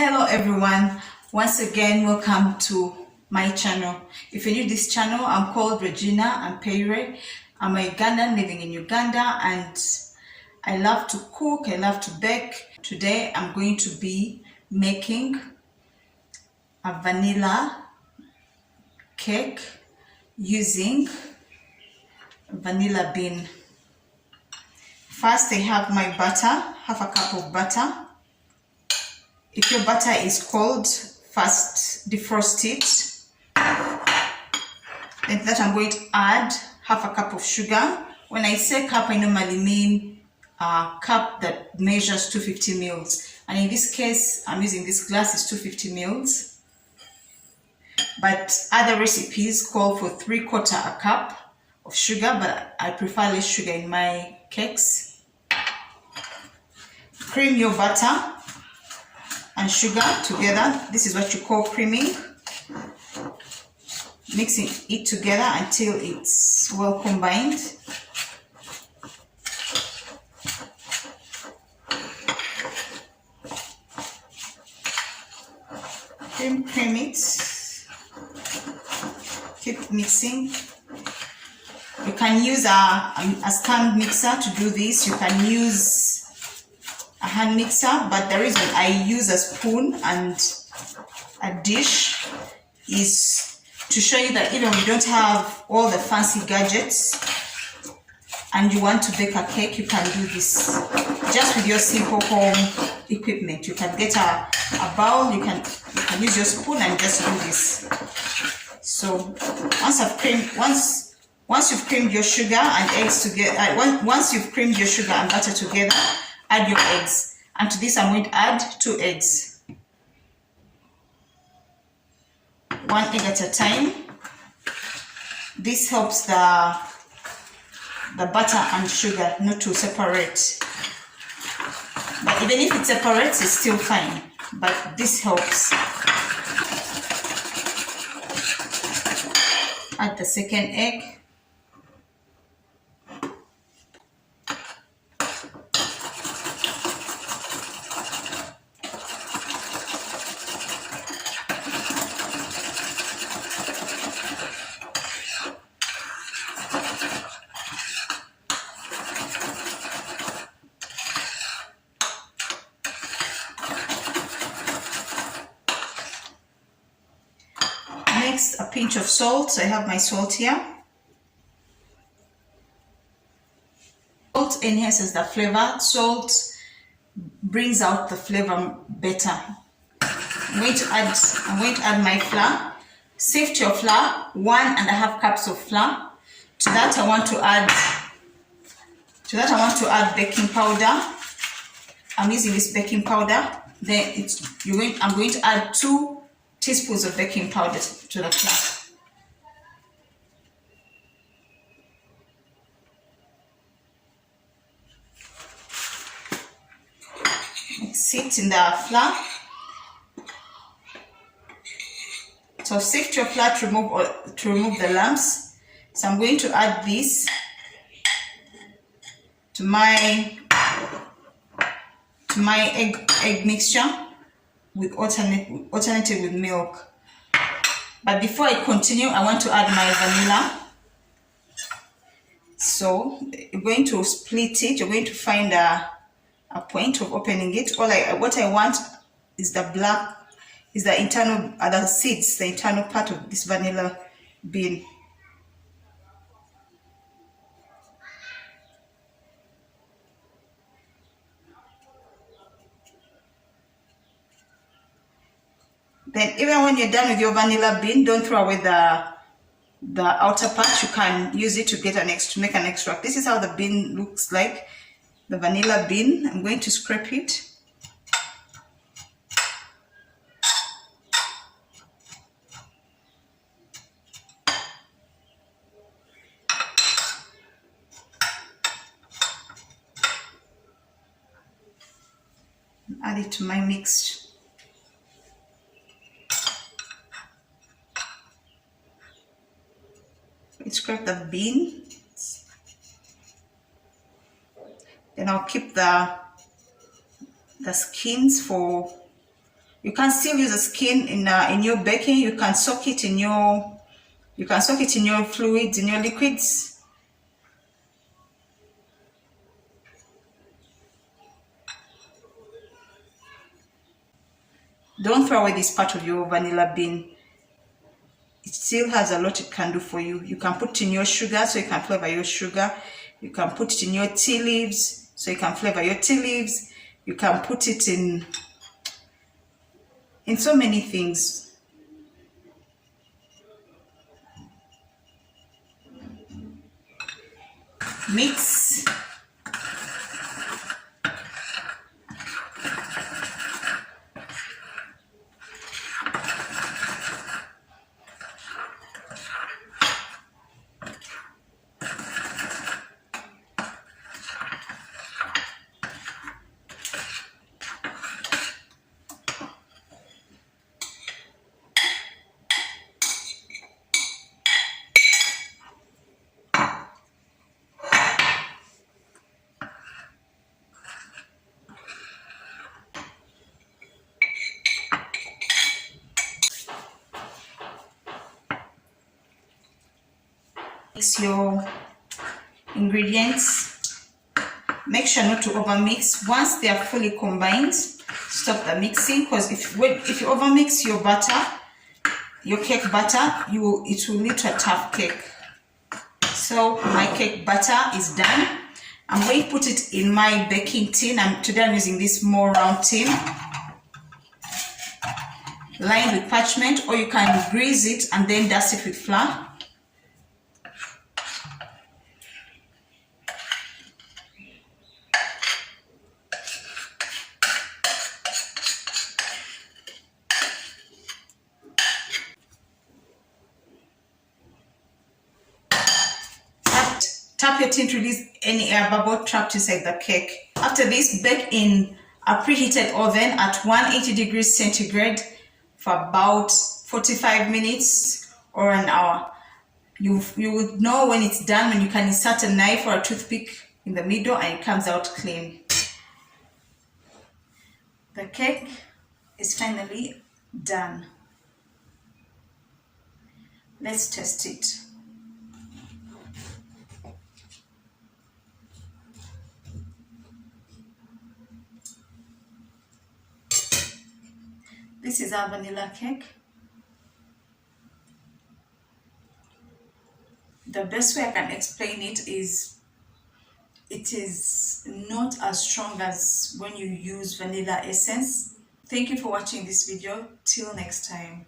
Hello everyone, once again welcome to my channel. If you're new to this channel, I'm called Regina Ampeire. I'm a Ugandan living in Uganda and I love to cook, I love to bake. Today I'm going to be making a vanilla cake using vanilla bean. First I have my butter, half a cup of butter. If your butter is cold, first defrost it. Then to that I'm going to add half a cup of sugar. When I say cup, I normally mean a cup that measures 250 mils. And in this case, I'm using this glass, is 250 mils. But other recipes call for 3/4 a cup of sugar, but I prefer less sugar in my cakes. Cream your butter and sugar together. This is what you call creaming. Mixing it together until it's well combined. Cream it. Keep mixing. You can use a stand mixer to do this. You can use a hand mixer, but the reason I use a spoon and a dish is to show you that even if you don't have all the fancy gadgets and you want to bake a cake, you can do this just with your simple home equipment. You can get a bowl, you can use your spoon and just do this. So once you've creamed your sugar and eggs together, once you've creamed your sugar and butter together, add your eggs. And to this I'm going to add 2 eggs. 1 egg at a time. This helps the butter and sugar not to separate. But even if it separates, it's still fine. But this helps. Add the second egg. Next, a pinch of salt. So I have my salt here. Salt enhances the flavor. Salt brings out the flavor better. I'm going to add my flour. Sift your flour, 1.5 cups of flour. To that I want to add baking powder. I'm using this baking powder. Then I'm going to add 2 teaspoons of baking powder to the flour. Mix it in the flour. So sift your flour to remove the lumps. So I'm going to add this to my egg mixture with alternative with milk. But before I continue, I want to add my vanilla. So you're going to split it. You're going to find a point of opening it. What I want is the internal, the seeds, the internal part of this vanilla bean. Then even when you're done with your vanilla bean, don't throw away the outer part. You can use it to make an extract. This is how the bean looks like, the vanilla bean. I'm going to scrape it. Add it to my mix. Scrape the bean. Then I'll keep the skins for You can still use a skin in your baking. You can soak it in your fluids, in your liquids. Don't throw away this part of your vanilla bean. It still has a lot it can do for you. You can put it in your sugar so you can flavor your sugar. You can put it in your tea leaves so you can flavor your tea leaves. You can put it in so many things. Mix. Mix your ingredients. Make sure not to over mix. Once they are fully combined, stop the mixing, because if you over mix your butter, your cake batter, it will lead to a tough cake. So my cake batter is done. I'm going to put it in my baking tin. Today I'm using this more round tin lined with parchment, or you can grease it and then dust it with flour. Tap your tin to release any air bubble trapped inside the cake. After this, bake in a preheated oven at 180 degrees centigrade for about 45 minutes or an hour. You would know when it's done when you can insert a knife or a toothpick in the middle and it comes out clean. The cake is finally done. Let's test it. This is our vanilla cake. The best way I can explain it is not as strong as when you use vanilla essence. Thank you for watching this video. Till next time.